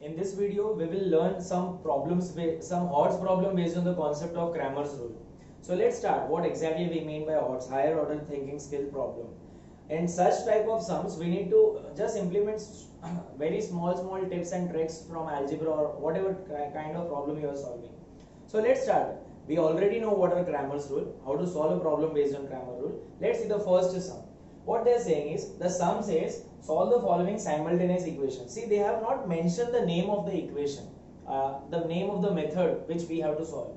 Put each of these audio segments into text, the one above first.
In this video, we will learn some problems, some odds problem based on the concept of Cramer's rule. So let's start. What exactly we mean by odds? Higher order thinking skill problem. In such type of sums, we need to just implement very small tips and tricks from algebra or whatever kind of problem you are solving. So let's start. We already know what are Cramer's rule, how to solve a problem based on Cramer's rule. Let's see the first sum. What they are saying is, the sum says solve the following simultaneous equations. See, they have not mentioned the name of the equation, the name of the method which we have to solve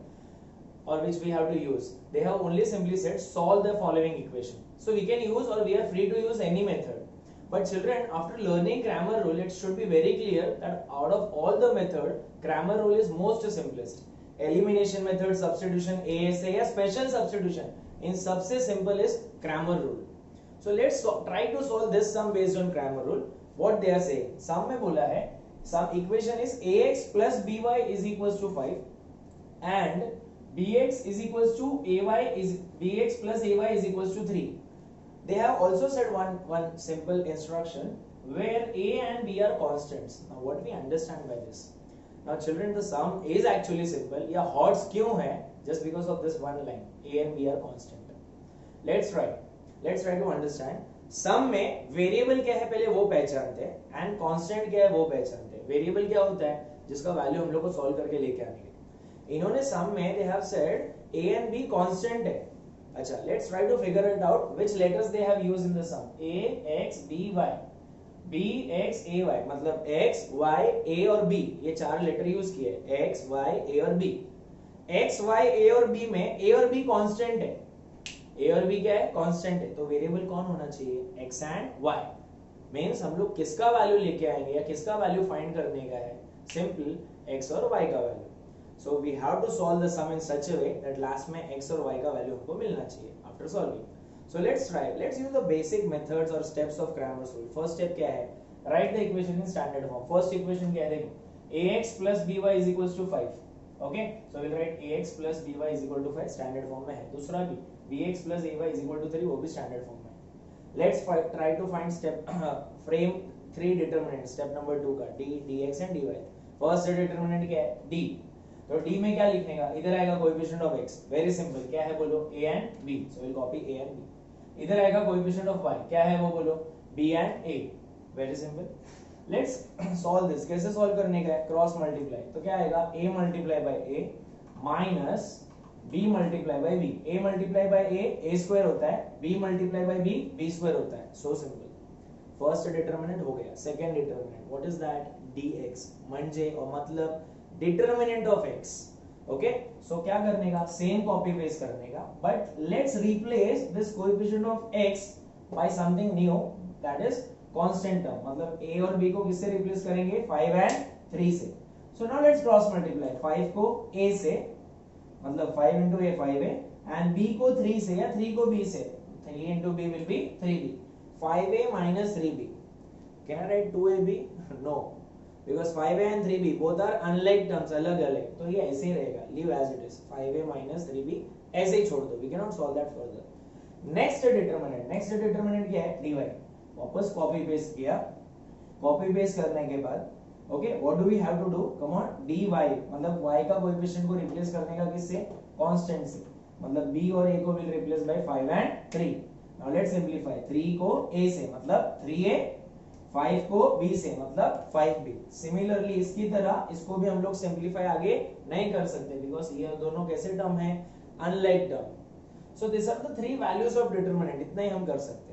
or which we have to use. They have only simply said solve the following equation. So we can use, or we are free to use any method. But children, after learning Cramer rule, it should be very clear that out of all the method, Cramer rule is most simplest. Elimination method, substitution, ASA या special substitution, in सबसे simple is Cramer rule. So let's try to solve this sum based on Cramer rule. What they are saying, sum में बोला है, sum equation is ax plus by is equals to 5 and bx is equals to bx plus ay is equals to 3. They have also said one simple instruction where a and b are constants. Now what we understand by this? Now children, the sum is actually simple. या odds क्यों है? Just because of this one line, a and b are constant. Let's try to understand. सम में variable क्या है पहले वो पहचानते हैं एंड कांस्टेंट क्या है वो पहचानते हैं. वेरिएबल क्या होता है? जिसका वैल्यू हम लोग को सॉल्व करके लेके आएंगे. इन्होंने सम में they have said a and b constant है. अच्छा, let's try to figure it out which letters they have used in the sum. a x b y, b x a y, मतलब x y a और b, ये चार letter use किए. x y a और b. x y a और b में a और b constant है. a और b क्या है? कांस्टेंट है. तो वेरिएबल कौन होना चाहिए? x and y. मींस हम लोग किसका वैल्यू लेके आएंगे या किसका वैल्यू फाइंड करने का है? सिंपल x और y का value. So we have to solve the sum in such a way that last में x और y का वैल्यू हमको मिलना चाहिए after solving. So let's try. Let's use the basic methods और steps of Cramer's rule. First step क्या है? Write the equation in standard form. First equation क्या है? देखो, ax plus by is equals to 5. Okay, so will right ax plus by is equal to 5. Standard form में है. दूसरा भी bx plus ay is equal to 3, वो भी standard form में है. Let's try to find step frame 3 determinant. Step number 2 का d dx and dy. First determinant क्या है? d. तो d में क्या लिखने का? इधर आएगा coefficient of x. Very simple. क्या है बोलो? a and b. So will copy a and b. इधर आएगा कोएफिशिएंट ऑफ y. क्या है वो बोलो? b and a. Very simple. Let's solve this. कैसे सॉल्व करने का है? Cross multiply. तो क्या आएगा? a multiply by a minus b multiply by b. a multiply by a square होता है. b multiply by b square होता है. So simple. फर्स्ट डिटरमिनेंट हो गया. Second determinant what is that? dx. म्हणजे और मतलब डिटरमिनेंट ऑफ x. ओके, सो क्या करने का? सेम कॉपी पेस्ट करने का, but let's replace this coefficient of x by something new that is constant term. मतलब a और b को किससे रिप्लेस करेंगे? 5 एंड 3 से. So now let's cross multiply. 5 को a से, मतलब 5 into a 5a and b को 3 से या 3 को b से. 3 into b will be 3b. 5a minus 3b. Can I write 2ab? No, because 5a and 3b both are unlike terms, अलग अलग. तो ये ऐसे ही रहेगा. Leave as it is. 5a minus 3b ऐसे ही छोड़ दो. We cannot solve that further. Next determinant क्या है? dy. वापस कॉपी पेस्ट किया. कॉपी पेस्ट करने के बाद okay, what do we have to do? Come on, dy मतलब y का कोएफिशिएंट को रिप्लेस करने का किससे? कांस्टेंट से. मतलब b और a को will replace by 5 and 3. Now let's simplify. 3 को a से मतलब 3a, 5 को b से मतलब 5b. सिमिलरली इसकी तरह इसको भी हम लोग सिंपलीफाई आगे नहीं कर सकते बिकॉज़ ये दोनों कैसे टर्म है? Unlike term. So this are the 3 values of determinant. इतना ही हम कर सकते हैं.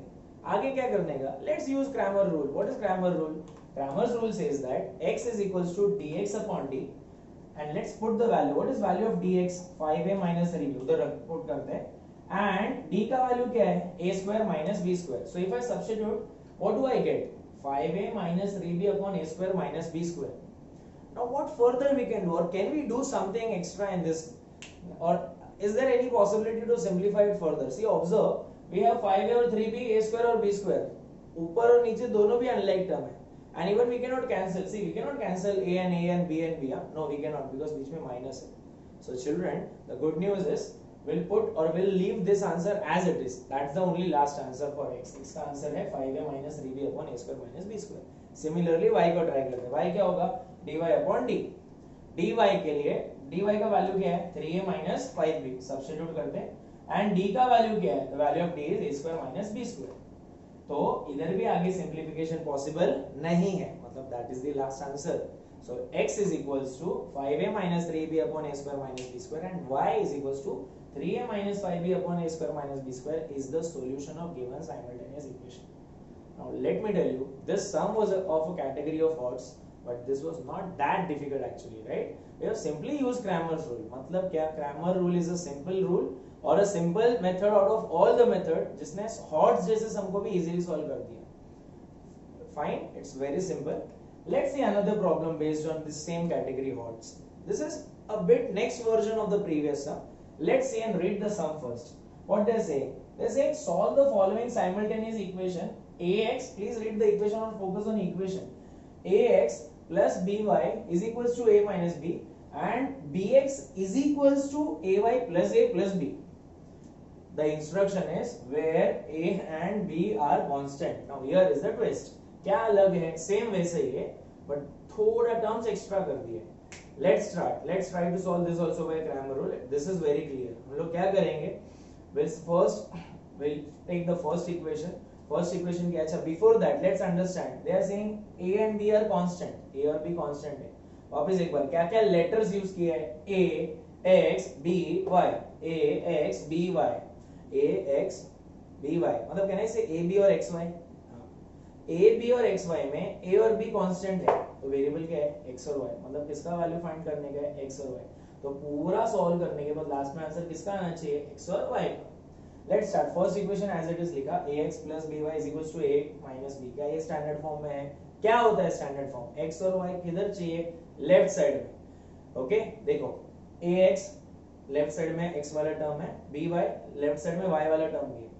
आगे क्या करने का? Let's use Cramer rule. What is Cramer rule? Cramer's rule says that x is equals to dx upon d and let's put the value. What is value of dx? 5a minus 3b. उधर put करते हैं. And d का value क्या है? a square minus b square. So if I substitute, what do I get? 5a minus 3b upon a square minus b square. Now what further we can do, or can we do something extra in this, or is there any possibility to simplify it further? See, observe, we have 5a और 3b, a square और b square. ऊपर और नीचे दोनों भी unlike term है. And even we cannot cancel. See, we cannot cancel a and b and b. No, we cannot because बीच में minus है. So children, the good news is we'll put or we'll leave this answer as it is. That's the only last answer for x. इसका answer है 5a minus 3b upon a square minus b square. Similarly y को try करते हैं, y क्या होगा dy upon D, dy के लिए dy का वैल्यू क्या है 3a माइनस 5b, सब्स्टिट्यूट करते हैं एंड d का वैल्यू क्या है, the value of d is a square minus b square. तो इधर भी आगे सिंप्लीफिकेशन पॉसिबल नहीं है, मतलब that is the last answer. So x is equals to 5a minus 3b upon a square minus b square and y is equals to 3a minus 5b upon a square minus b square is the solution of given simultaneous equation. Now let me tell you, this sum was of a category of odds, but this was not that difficult actually, right? We have simply used Cramer's rule. मतलब क्या, Cramer rule is a simple rule और a simple method out of all the method जिसने odds जैसे sum को भी easily solve कर दिया। Fine, it's very simple. Let's see another problem based on the same category odds. This is a bit next version of the previous sum. Let's see and read the sum first. What they say? They say solve the following simultaneous equation. Ax, please read the equation and focus on equation. Ax plus by is equals to a minus b and bx is equals to ay plus a plus b. The instruction is where a and b are constant. Now here is the twist. क्या अलग है, same वैसे ही है but थोड़ा terms extra कर दिए। Let's try to solve this also by Cramer rule. This is very clear. हम लोग क्या करेंगे, we'll take the first equation क्या है। अच्छा before that let's understand, they are saying a and b are constant, a और b constant है। वापस एक बार क्या क्या लेटर्स यूज किया है, a x b y, a x b y, a x b y, मतलब कहना है इसे a b और x y। a b और x y में a और b कांस्टेंट है तो वेरिएबल क्या है x और y, मतलब किसका वैल्यू फाइंड करने का है x और y। तो पूरा सॉल्व करने के बाद लास्ट में आंसर किसका आना चाहिए, x और y का। Let's start. First equation as it is लिखा ax plus by is equals to a minus b। क्या ये स्टैंडर्ड फॉर्म में है, क्या होता है स्टैंडर्ड फॉर्म, x और y किधर चाहिए, लेफ्ट साइड में। ओके देखो ax लेफ्ट साइड में x वाला टर्म है, by लेफ्ट साइड में y वाला टर्म भी है,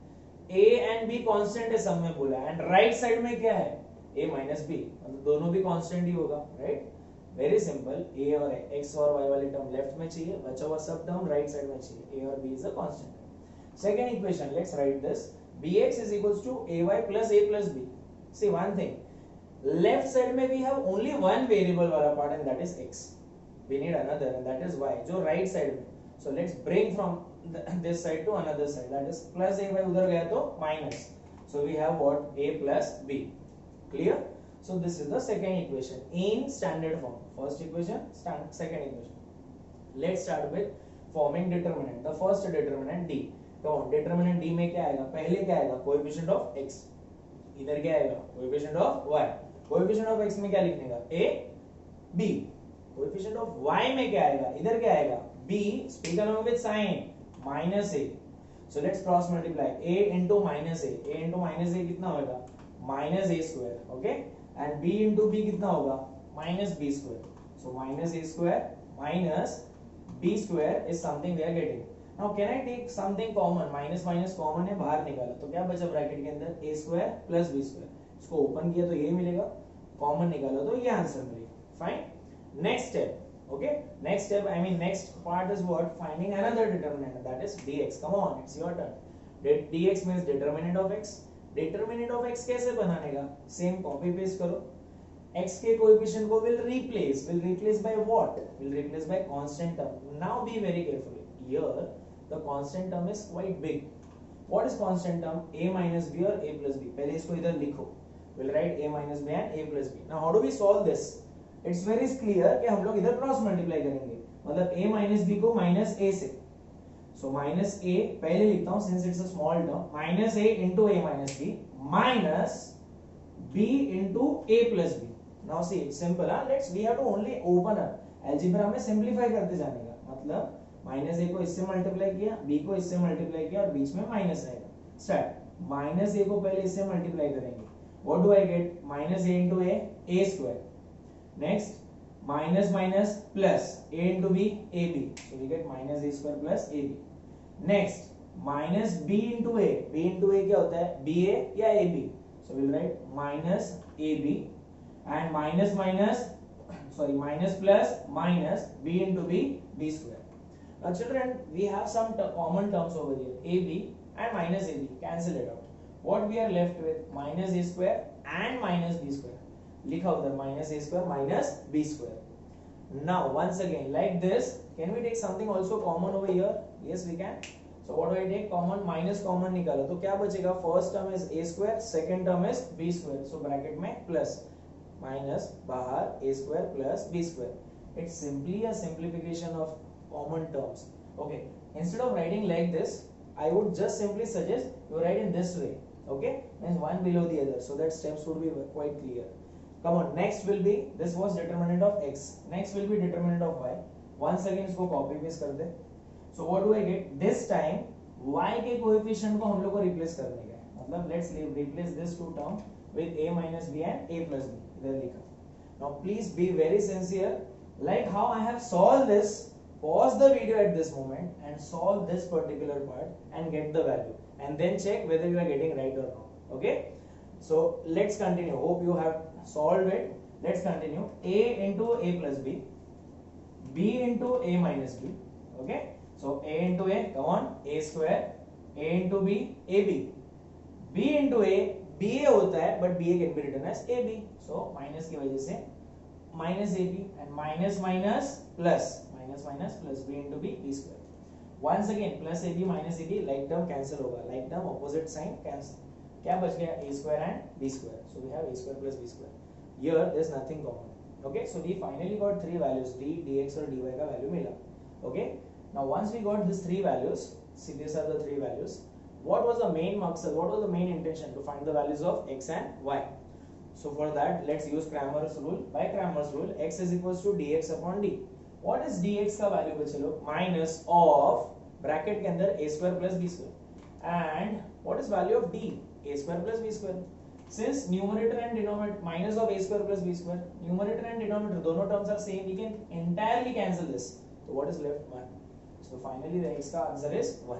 a एंड b कांस्टेंट है सब में बोला, एंड राइट साइड में क्या है a माइनस b, मतलब दोनों भी कांस्टेंट ही होगा, राइट। वेरी सिंपल, a और x और y वाले टर्म लेफ्ट में चाहिए, बचा हुआ सब टर्म राइट साइड में चाहिए, a और b is a constant. Second equation, let's write this. Bx is equals to ay plus a plus b. See one thing. Left side में we have only one variable वाला part and that is x. We need another and that is y. जो right side में. So let's bring from this side to another side. That is plus ay उधर गया तो minus. So we have what, a plus b. Clear? So this is the second equation in standard form. First equation, second equation. Let's start with forming determinant. The first determinant d. तो determinant D में क्या आएगा, पहले क्या आएगा coefficient of x, इधर क्या आएगा coefficient of y। Coefficient of x में क्या लिखने का a b, coefficient of y में क्या आएगा, इधर क्या आएगा b, speak along with sign minus a। So let's cross multiply a into minus a कितना होगा minus a square, okay, and b into b कितना होगा minus b square. So minus a square minus b square is something we are getting. Now can I take something common, minus minus common है, बाहर निकाला तो क्या बचा bracket के अंदर a square plus b square. इसको ओपन किया तो ये मिलेगा, कॉमन निकाला तो ये आंसर मिलेगा। Fine, next step, okay, next step I mean next part is what, finding another determinant that is dx। Come on, it's your turn. dx means determinant of x। Determinant of x कैसे बनाने का, same copy paste करो, x के coefficient को will replace by what, will replace by constant term। now be very careful, here the constant term is quite big। what is constant term, a minus b or a plus b, पहले इसको इधर लिखो, we'll write a minus b and a plus b। now how do we solve this, it's very clear कि हम लोग इधर cross multiply करेंगे, मतलब a minus b को माइनस a से, so minus a पहले लिखता हूं since it's a small term, minus a into a minus b minus b into a plus b। now see it's simple, let's we have to only open up algebra में simplify करते जाने का, मतलब minus ए को इससे multiply किया, B को इससे मल्टीप्लाई किया और बीच में माइनस आएगा। स्टार्ट, माइनस ए को पहले इससे मल्टीप्लाई करेंगे, what do I get minus a into a square. Next minus minus plus a into b a b, so we get minus a square plus a b. Next minus b into a क्या होता है b a या a b, so will write minus a b and minus minus sorry minus plus minus b into b square. Now children, we have some common terms over here, ab and minus ab, cancel it out. What we are left with, minus a square and minus b square. लिखा उधर minus a square minus b square. Now once again like this, can we take something also common over here? Yes we can. So what do I take common? Minus common निकालो तो क्या बचेगा? First term is a square, second term is b square. So bracket में plus minus बाहर a square plus b square. It's simply a simplification of common terms. Okay. Instead of writing like this, I would just simply suggest you write in this way. Okay, means one below the other, so that steps would be quite clear. Come on, next will be, this was determinant of x, next will be determinant of y. Once again इसको copy paste कर दे. So what do I get? This time y के coefficient को हम लोग को replace करने का है. मतलब let's replace this two term with a minus b and a plus b. इधर लिखा. Now please be very sincere. Like how I have solved this, pause the video at this moment and solve this particular part and get the value. And then check whether you are getting right or not. Okay, so let's continue. Hope you have solved it. Let's continue. A into a plus b, b into a minus b. Okay, so a into a, come on, a square, a into b, ab, b into a, ba होता है but ba can be written as ab. So minus की वजह से minus ab and minus minus plus, minus minus plus b into b, b square. Once again plus ab minus ab, like term cancel होगा, like term opposite sign cancel. क्या बच गया? a square and b square. So we have a square plus b square. Here there is nothing common. Okay, so we finally got three values, d, dx और dy का value मिला. Okay, now once we got these three values, see these are the three values. What was the main maqsad? What was the main intention? To find the values of x and y. So for that, let's use Cramer's rule. By Cramer's rule, x is equals to dx upon d. What is dx का value बच्चे लोग? Minus of bracket के अंदर a square plus b square. And what is value of d? A square plus b square. Since numerator and denominator minus of a square plus b square, numerator and denominator दोनों terms are same, we can entirely cancel this. So what is left? 1. So finally the x का answer is 1.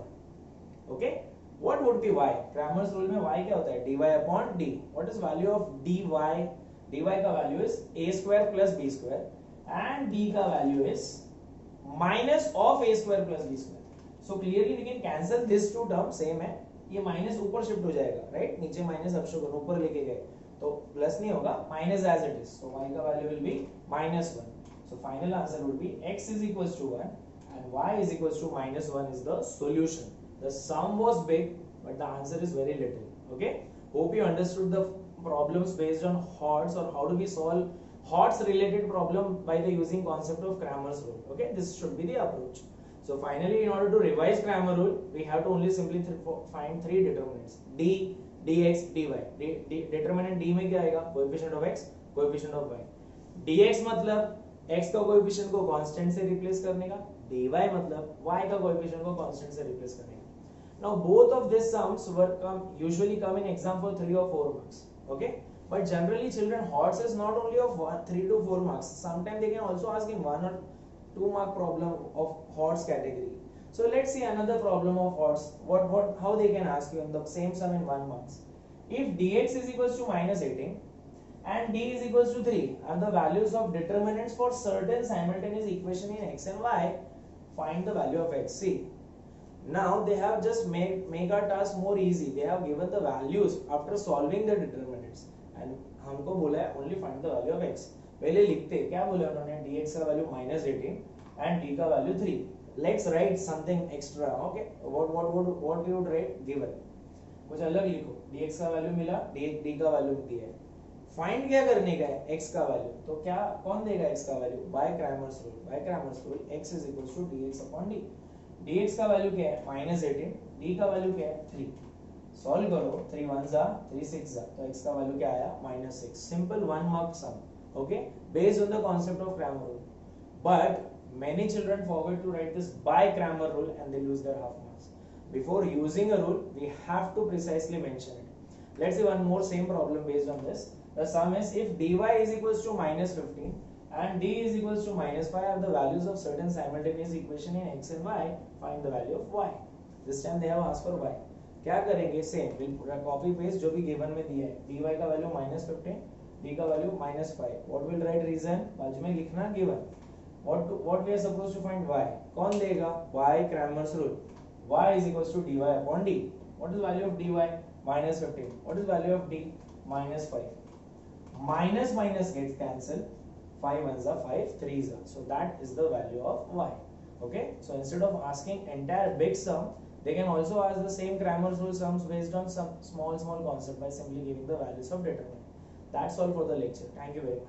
Okay. What would be y? Cramer's rule में y क्या होता है? dy upon d. What is value of dy? dy का value is a square plus b square. And d का value is minus of a square plus b square. So clearly we can cancel this two terms, same है. ये minus ऊपर shift हो जाएगा, right? नीचे minus अपशगुन ऊपर लेके गए, तो plus नहीं होगा, minus as it is. So y का value will be minus 1. So final answer will be x is equals to 1 and y is equals to minus 1 is the solution. The sum was big, but the answer is very little. Okay? Hope you understood the problems based on Hodge or how do we solve Hodge related problem by the using concept of Cramer's rule. Okay, this should be the approach. So finally, in order to revise Cramer rule, we have to only simply find three determinants: d, dx, dy. Determinant d में क्या आएगा? Coefficient of x, coefficient of y. dx मतलब x का coefficient को constant से replace करने का, dy मतलब y का coefficient को constant से replace करने का. Now both of these sums usually come in exam for 3 or 4 marks. Okay. But generally, children, Hodge is not only of 3 to 4 marks. Sometimes they can also ask in 1 or 2 mark problem of Hodge category. So let's see another problem of Hodge. How they can ask you in the same sum in 1 marks. If dx is equals to minus 18 and d is equals to 3 are the values of determinants for certain simultaneous equation in x and y, find the value of x. See, now they have just make our task more easy. They have given the values after solving the determinants. And हमको बोला है only find the value of x. पहले लिखते क्या बोला उन्होंने? dx का value minus 18 and d का value 3. Let's write something extra. Okay, what we would write? Given कुछ अलग लिखो. dx का value मिला, d का value दिया है. Find क्या करने का है? x का value. तो क्या कौन देगा x का value? By Cramer's rule. By Cramer's rule, x is equals to dx upon d. dx का value क्या है? minus 18. d का value क्या है? 3. सॉल्व करो, 3 1s are 3 6s are, तो x का वैल्यू क्या आया? -6. Simple 1 mark sum. Okay, based on the concept of Cramer rule. But many children forget to write this by Cramer rule and they lose their half marks. Before using a rule, we have to precisely mention it. Let's see one more same problem based on this. The sum is if dy is equals to -15 and d is equals to -5 are the values of certain simultaneous equation in x and y, find the value of y. This time they have asked for y. क्या करेंगे? Same बिल्कुल copy paste जो भी given में दिया है. dy का value -15, d का value -5. What will write reason? बाजू में लिखना given. What we are supposed to find y. कौन देगा? by Cramer's rule. y is equals to dy upon d. What is value of dy? -15. What is value of d? -5. minus minus gets cancelled, 5 ones are 5, 3s are, so that is the value of y. Okay, so instead of asking entire big sum, they can also ask the same Cramer's rule sums based on some small concept by simply giving the values of determinant. That's all for the lecture. Thank you very much.